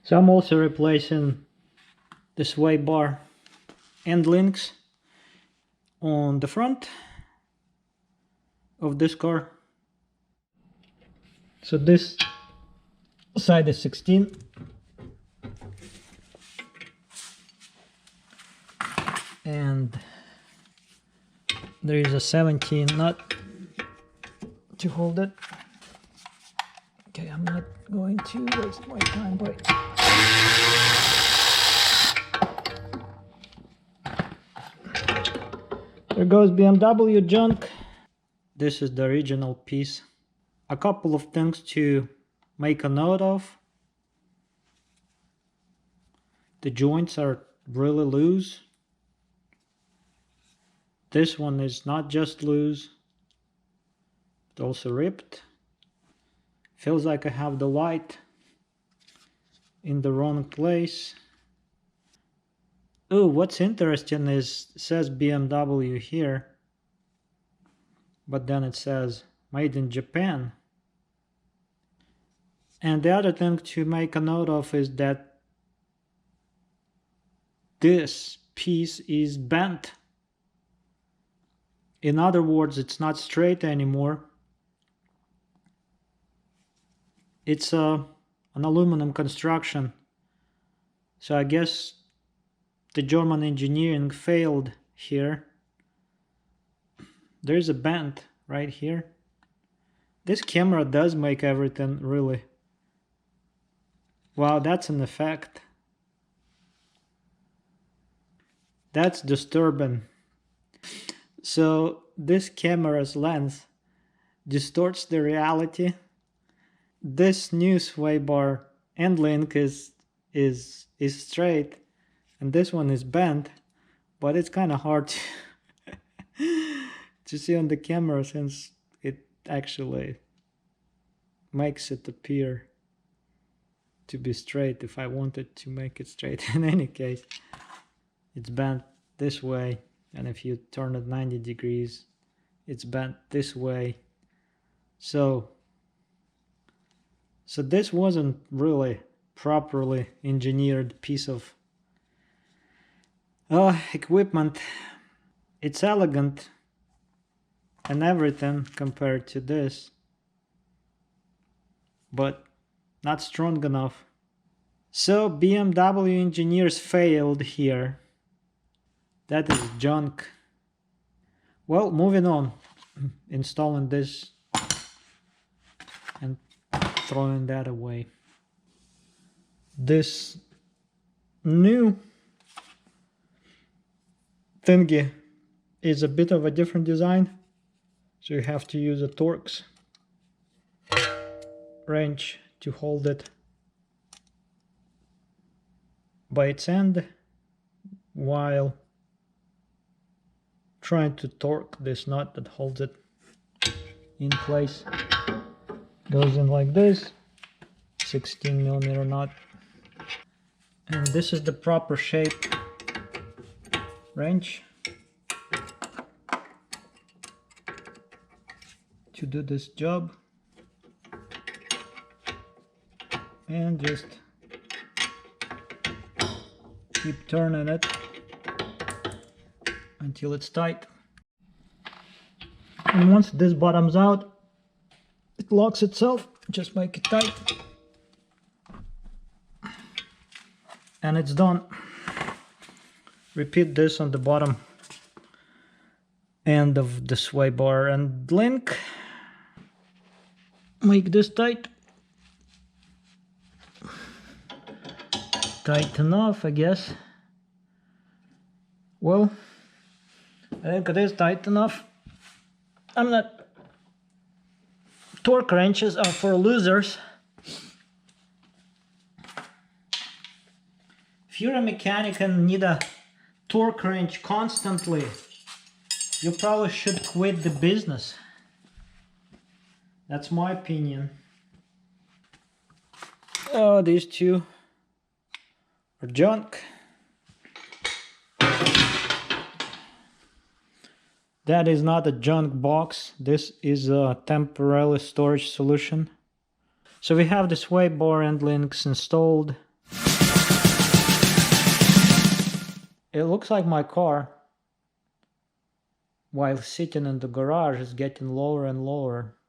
So I'm also replacing the Swaybar end links on the front of this car. So this side is 16 and there is a 17 nut to hold it. Okay, I'm not going to waste my time by there goes BMW junk. This is the original piece. A couple of things to make a note of. The joints are really loose. This one is not just loose, it's also ripped. Feels like I have the light in the wrong place. Oh, what's interesting is it says BMW here, but then it says made in Japan. And the other thing to make a note of is that this piece is bent. In other words, it's not straight anymore. It's an aluminum construction. So I guess the German engineering failed here. There's a bend right here. This camera does make everything really. Wow, that's an effect. That's disturbing. So this camera's lens distorts the reality. This new Swaybar end link is straight and this one is bent, but it's kind of hard to see on the camera since it actually makes it appear to be straight if I wanted to make it straight. In any case, it's bent this way, and if you turn it 90 degrees, it's bent this way. So this wasn't really properly engineered piece of equipment. It's elegant and everything compared to this, but not strong enough. So BMW engineers failed here. That is junk. Well, moving on. Installing this and throwing that away. This new thingy is a bit of a different design. So you have to use a Torx wrench to hold it by its end while trying to torque this nut that holds it in place. Goes in like this, 16mm nut, and this is the proper shape wrench to do this job. And just keep turning it until it's tight. And once this bottoms out, it locks itself. Just make it tight. And it's done. Repeat this on the bottom end of the Swaybar and link. Make this tight. Tight enough, I guess. Well, I think it is tight enough. I'm not. Torque wrenches are for losers. If you're a mechanic and need a torque wrench constantly, you probably should quit the business. That's my opinion. Oh, these two are junk. That is not a junk box. This is a temporary storage solution. So we have the Swaybar end links installed. It looks like my car, while sitting in the garage, is getting lower and lower.